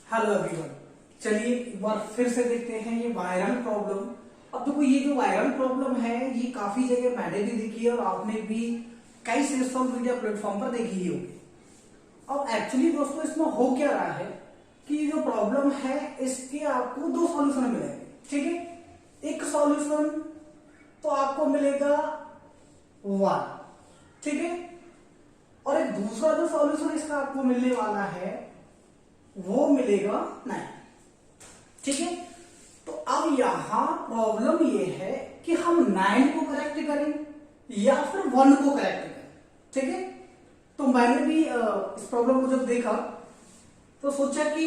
Hello everyone. चलिए एक बार फिर से देखते हैं ये वायरल प्रॉब्लम। अब देखो ये जो वायरल प्रॉब्लम है ये काफी जगह मैंने भी देखी है और आपने भी कई सोशल मीडिया प्लेटफॉर्म पर देखी ही होगी। अब एक्चुअली दोस्तों इसमें हो क्या रहा है कि ये जो प्रॉब्लम है इसके आपको दो सॉल्यूशन मिलेंगे। ठीक है, एक सॉल्यूशन तो आपको मिलेगा 1, ठीक है, और एक दूसरा जो सॉल्यूशन इसका आपको मिलने वाला है वो मिलेगा 9। ठीक है, तो अब यहां प्रॉब्लम ये है कि हम 9 को करेक्ट करें या फिर 1 को करेक्ट करें। ठीक है, तो मैंने भी इस प्रॉब्लम को जब देखा तो सोचा कि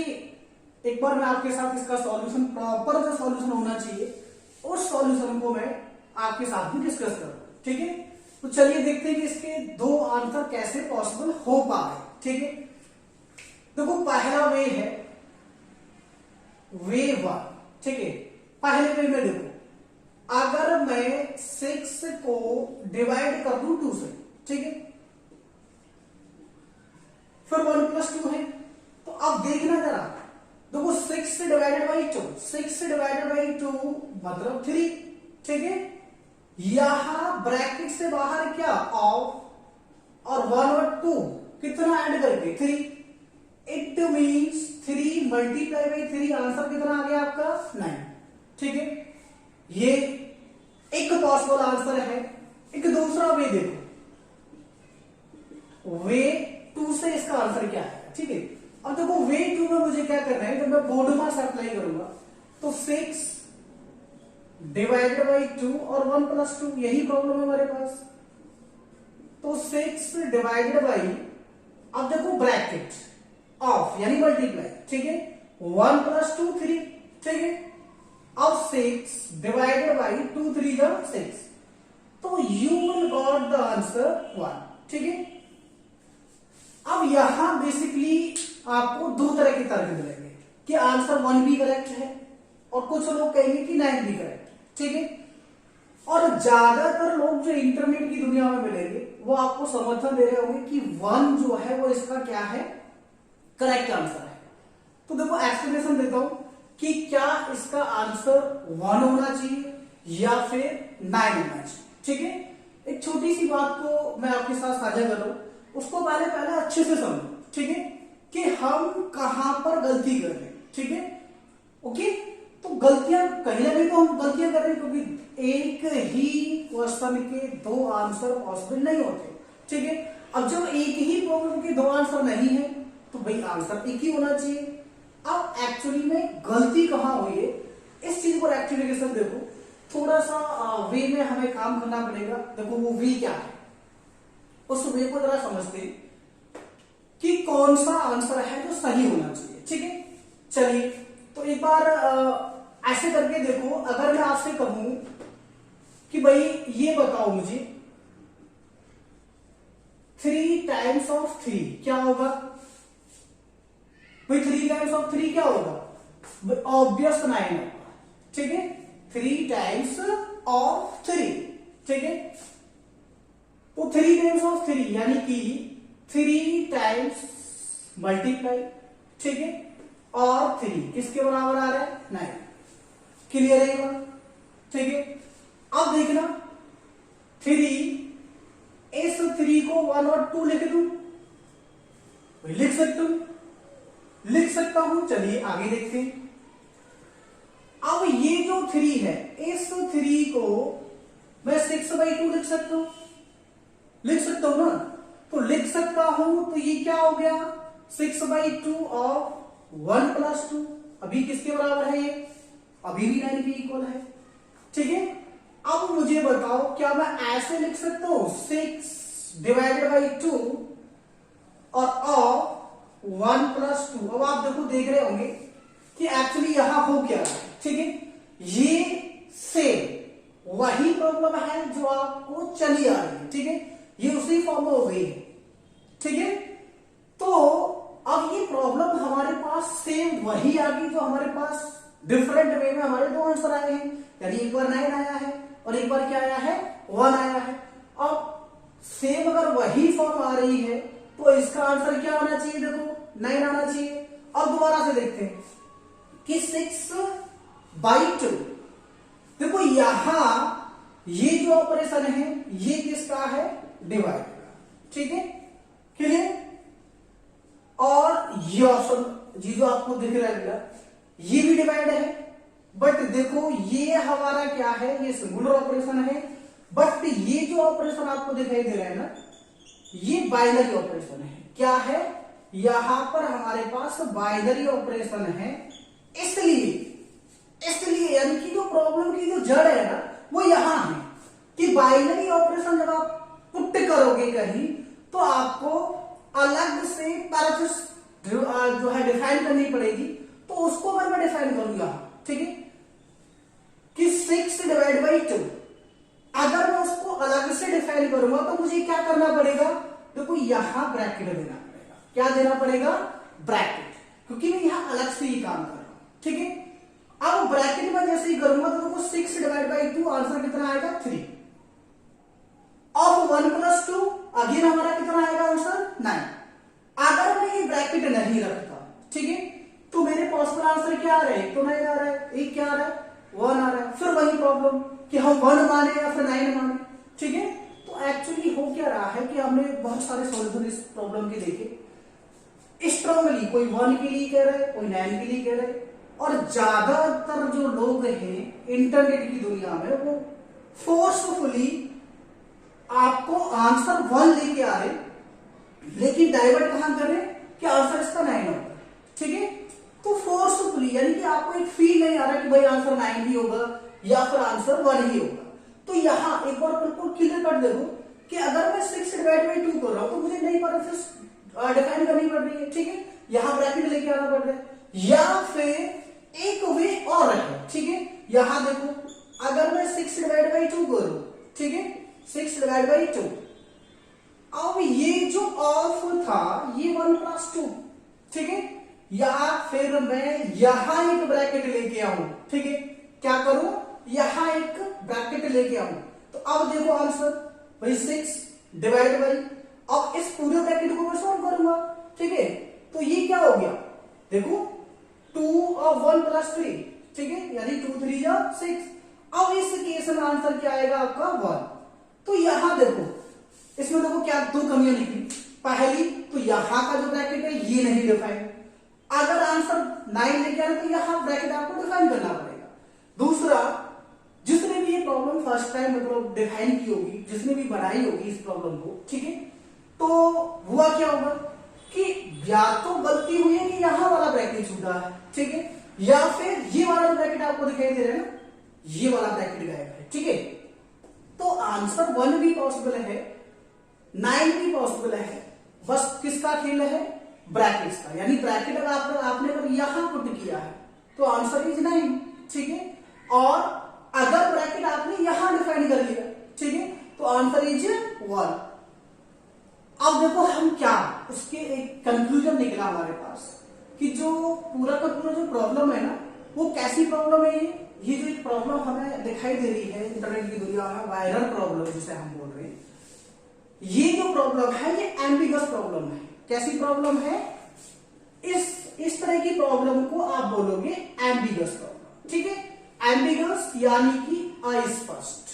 एक बार मैं आपके साथ इसका सॉल्यूशन, प्रॉपर जो सॉल्यूशन होना चाहिए उस सॉल्यूशन को मैं आपके साथ भी डिस्कस करूं। ठीक है, तो चलिए देखते हैं कि इसके दो आंसर कैसे पॉसिबल हो पा रहे। ठीक है, देखो पहला वे है वे 1। ठीक है, पहले वे में देखो अगर मैं 6 को डिवाइड कर दूं 2 से, ठीक है, फिर 1 + 2 है, तो अब देखना जरा, देखो 6 डिवाइडेड बाई 2, 6 डिवाइडेड बाई 2 मतलब 3। ठीक है, यहां ब्रैकेट से बाहर क्या ऑफ और 1 और 2 कितना ऐड करके 3, it means 3 multiply by 3 answer कितना आ गया आपका 9। ठीक है, ये एक पॉसिबल आंसर है। एक दूसरा वे देखो, वे 2 से इसका आंसर क्या है। ठीक है, अब देखो वे 2 में मुझे क्या करना है, जब मैं बोर्ड मास अप्लाई करूंगा तो 6 डिवाइडेड बाई 2 और 1 + 2, यही प्रॉब्लम है हमारे पास। तो 6 डिवाइडेड बाई, अब देखो ब्रैकेट ऑफ यानी मल्टीप्लाई, ठीक है, 1 + 2 3। ठीक है, अब 6 डिवाइडेड बाई 2 3 जा 6, तो you will got the answer 1। ठीक है, अब यहां बेसिकली आपको दो तरह के तर्क मिलेंगे कि आंसर 1 भी करेक्ट है और कुछ लोग कहेंगे कि 9 भी करेक्ट। ठीक है, और ज्यादातर लोग जो इंटरनेट की दुनिया में मिलेंगे वो आपको समर्थन दे रहे होंगे कि 1 जो है वो इसका क्या है, करेक्ट आंसर है। तो देखो एक्सप्लेनेशन देता हूं कि क्या इसका आंसर 1 होना चाहिए या फिर 9 होना चाहिए। ठीक है, एक छोटी सी बात को मैं आपके साथ साझा कर रहा हूं, उसको पहले अच्छे से समझो। ठीक है, कि हम कहां पर गलती कर रहे हैं। ठीक है, ओके, तो गलतियां कहीं ना कहीं तो हम गलतियां कर रहे हैं क्योंकि एक ही क्वेश्चन के 2 आंसर पॉसिबल नहीं होते। ठीक है, अब जब एक ही प्रॉब्लम के 2 आंसर नहीं है तो भाई आंसर एक ही होना चाहिए। अब एक्चुअली में गलती कहां हुई है इस चीज को रेक्टिफिकेशन देखो, थोड़ा सा वे में हमें काम करना पड़ेगा। देखो वो वे क्या है, उस वे को जरा समझते हैं कि कौन सा आंसर है जो सही होना चाहिए। ठीक है, चलिए तो एक बार ऐसे करके देखो, अगर मैं आपसे कहूं कि भाई ये बताओ मुझे 3 टाइम्स ऑफ 3 क्या होगा, भाई 3 टाइम्स ऑफ 3 क्या होगा, ऑब्वियस 9 होगा। ठीक है, 3 टाइम्स ऑफ 3। ठीक है, तो 3 टाइम्स ऑफ 3 यानी कि 3 टाइम्स मल्टीप्लाई, ठीक है, और 3 किसके बराबर आ रहा है 9। क्लियर है ये बात। ठीक है, अब देखना 3, इस 3 को 1 और 2 लिख दूं, लिख सकता हूं। चलिए आगे देखते हैं। अब ये जो 3 है इस 3 को मैं 6/2 लिख सकता हूं ना, तो लिख सकता हूं, तो ये क्या हो गया 6/2 और 1 + 2, अभी किसके बराबर है ये, अभी भी 9 के इक्वल है। ठीक है, अब मुझे बताओ क्या मैं ऐसे लिख सकता हूं 6 डिवाइडेड बाई 2 और ऑफ 1 + 2। अब आप देखो देख रहे होंगे कि एक्चुअली यहां हो क्या रहा है। ठीक है, ये सेम वही प्रॉब्लम है जो आपको चली आ रही है। ठीक है, ये उसी फॉर्म में हो गई है। ठीक है, तो अब ये प्रॉब्लम हमारे पास सेम वही आ गई जो हमारे पास डिफरेंट वे में हमारे 2 आंसर आए हैं, यानी एक बार 9 आया है और एक बार क्या आया है 1 आया है। अब सेम अगर वही फॉर्म आ रही है तो इसका आंसर क्या होना चाहिए, देखो 9 आना चाहिए। अब दोबारा से देखते हैं कि 6/2, देखो यहां ये जो ऑपरेशन है ये किसका है, डिवाइड का, ठीक है, क्लियर। और ये ऑप्शन जी जो आपको दिख रहा है ये भी डिवाइड है, बट देखो ये हमारा क्या है, ये सिंगुलर ऑपरेशन है, बट ये जो ऑपरेशन आपको दिखाई दे रहा है ना, ये बाइनरी ऑपरेशन है। क्या है, यहां पर हमारे पास बाइनरी ऑपरेशन है, इसलिए यानी कि जो प्रॉब्लम की जो जड़ है ना वो यहां है कि बाइनरी ऑपरेशन जब आप पुट करोगे कहीं तो आपको अलग से पैरामीटर्स जो है डिफाइन करनी पड़ेगी। तो उसको अगर मैं डिफाइन करूंगा, ठीक है, कि 6/2, अगर मैं उसको अलग से डिफाइन करूंगा तो मुझे क्या करना पड़ेगा, देखो यहां ब्रैकेट देना पड़ेगा। क्या देना पड़ेगा, ब्रैकेट, क्योंकि मैं यहां अलग से ही काम कर रहा हूं, ठीक है। अब ब्रैकेट में जैसे ही करूंगा तो देखो 6/2 आंसर कितना आएगा, 3 ऑफ 1 + 2 अगेन हमारा कितना आएगा आंसर, 9। अगर मैं ये ब्रैकेट नहीं रखता, ठीक है, तो मेरे पॉसिबल आंसर क्या आ रहा है, तो 9 आ रहा है, एक क्या आ रहा है, 1 आ रहा है। फिर वही प्रॉब्लम कि हम 1 माने या फिर 9 माने, ठीक है। तो एक्चुअली हो क्या रहा है कि हमने बहुत सारे सॉल्यूशन इस प्रॉब्लम के देखे, स्ट्रांगली कोई 1 के लिए कह रहे, कोई 9 के लिए कह रहे, और ज्यादातर जो लोग हैं इंटरनेट की दुनिया में वो फोर्सफुली आपको आंसर 1 लेके आ रहे, लेकिन डाइवर्ट कहां कर रहे कि आंसर इसका 9 होगा, ठीक है। तो फोर्सफुली यानी कि आपको एक फील नहीं आ रहा कि भाई आंसर 9 ही होगा या फिर आंसर 1 ही होगा। तो यहां एक बार बिल्कुल क्लियर कर देखो कि अगर मैं 6/2 कर रहा हूं तो मुझे नहीं पता फिर डिफाइन करनी पड़ रही है, ठीक है, यहां ब्रैकेट लेके आना पड़ रहा है, या फिर एक वे और है, ठीक है। यहां देखो अगर मैं 6/2 करूं, ठीक है, 6/2, अब ये जो ऑफ था ये 1 + 2, ठीक है, या फिर मैं यहां एक ब्रैकेट लेके आऊं, ठीक है, क्या करूं, यहां एक ब्रैकेट लेके आऊं, तो अब देखो आंसर भाई 6/, अब इस पूरे ब्रैकेट को मैं सॉल्व करूंगा, ठीक है। तो ये क्या हो गया, देखो 2 और 1 + 3, ठीक है, यानी 2 3 या 6। अब इस केस में आंसर क्या आएगा आपका 1। तो यहां देखो इसमें देखो क्या दो कमियां निकली, पहली तो यहां का जो ब्रैकेट है ये नहीं डिफाइन, अगर आंसर 9 लेके आना तो यहां ब्रैकेट आपको डिफाइन करना पड़ेगा। दूसरा, जिसने भी ये प्रॉब्लम फर्स्ट टाइम मतलब डिफाइन की होगी, जिसने भी बनाई होगी इस प्रॉब्लम को, ठीक है, तो हुआ क्या होगा कि या तो गलती हुई है कि यहां वाला ब्रैकेट छूटा है, ठीक है, या फिर ये वाला ब्रैकेट आपको दिखाई दे रहा है ना, ये वाला ब्रैकेट गायब है, ठीक है। तो आंसर 1 भी पॉसिबल है, 9 भी पॉसिबल है, बस किसका खेल है, ब्रैकेट्स का। यानी ब्रैकेट अगर आपने अगर यहां पुट किया है तो आंसर इज 9, ठीक है, और अगर ब्रैकेट आपने यहां डिफाइन कर लिया, ठीक है, तो आंसर इज 1। अब देखो हम क्या, उसके एक कंक्लूजन निकला हमारे पास कि जो पूरा का पूरा जो प्रॉब्लम है ना वो कैसी प्रॉब्लम है, ये जो एक प्रॉब्लम हमें दिखाई दे रही है इंटरनेट की दुनिया में, वायरल प्रॉब्लम जिसे हम बोल रहे हैं, ये जो प्रॉब्लम है ये एम्बिगस प्रॉब्लम है। कैसी प्रॉब्लम है, इस तरह की प्रॉब्लम को आप बोलोगे एम्बिगस प्रॉब्लम, ठीक है। एम्बिगस यानी कि अस्पष्ट,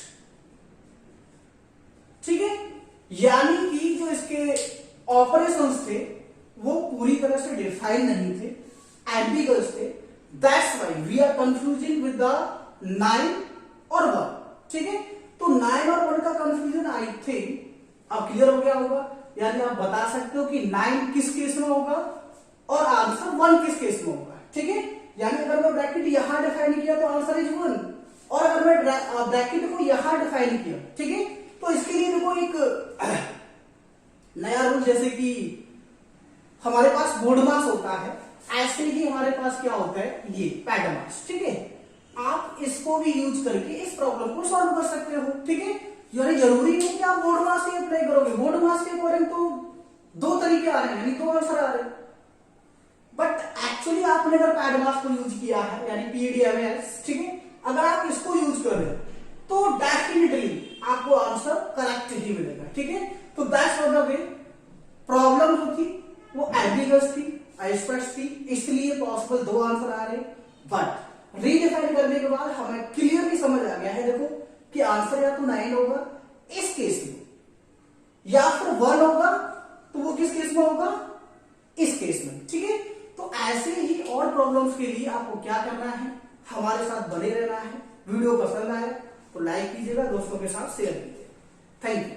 ठीक है, यानी कि जो इसके ऑपरेशंस थे वो पूरी तरह से डिफाइन नहीं थे, एम्बिगस थे। That's why we are confusing with the 9 और 1, ठीक है। तो 9 और 1 का कंफ्यूजन आई थिंक अब क्लियर हो गया होगा, यानी आप बता सकते हो कि 9 किस केस में होगा और आंसर 1 किस केस में होगा, ठीक है। यानी अगर मैं ब्रैकेट यहां डिफाइन किया तो आंसर इज 1, और अगर मैं ब्रैकेट को यहां डिफाइन किया, ठीक है, तो इसके लिए देखो एक नया रूल, जैसे कि हमारे पास बोर्ड मास होता है, ऐसे ही हमारे पास क्या होता है, ये पैड मास, ठीक है। आप इसको भी यूज करके इस प्रॉब्लम को सॉल्व कर सकते हो, ठीक है। यानी जरूरी नहीं कि आप बोर्ड मास ही अप्लाई करोगे, बोर्ड मास के अकॉर्डिंग तो 2 तरीके आ रहे हैं, यानी 2 आंसर आ रहे हैं, बट एक्चुअली आपने अगर पैड मास को यूज किया है यानी पीडीएमएस, ठीक है, अगर आप इसको यूज कर रहे हो तो डेफिनेटली आपको आंसर करेक्ट ही मिलेगा, ठीक है। तो that's what the way problem जो थी वो एम्बिगस थी, अस्पष्ट थी, इसलिए पॉसिबल 2 आंसर आ रहे, बट रीडिफाइन करने के बाद हमें क्लियरली समझ आ गया है देखो कि आंसर या तो 9 होगा इस केस में, या फिर 1 होगा, तो वो किस केस में होगा, इस केस में। ठीक है, तो ऐसे ही और प्रॉब्लम्स के लिए आपको क्या करना है, हमारे साथ बने रहना है। वीडियो पसंद आए तो लाइक कीजिएगा, दोस्तों के साथ शेयर कीजिएगा। Thank you.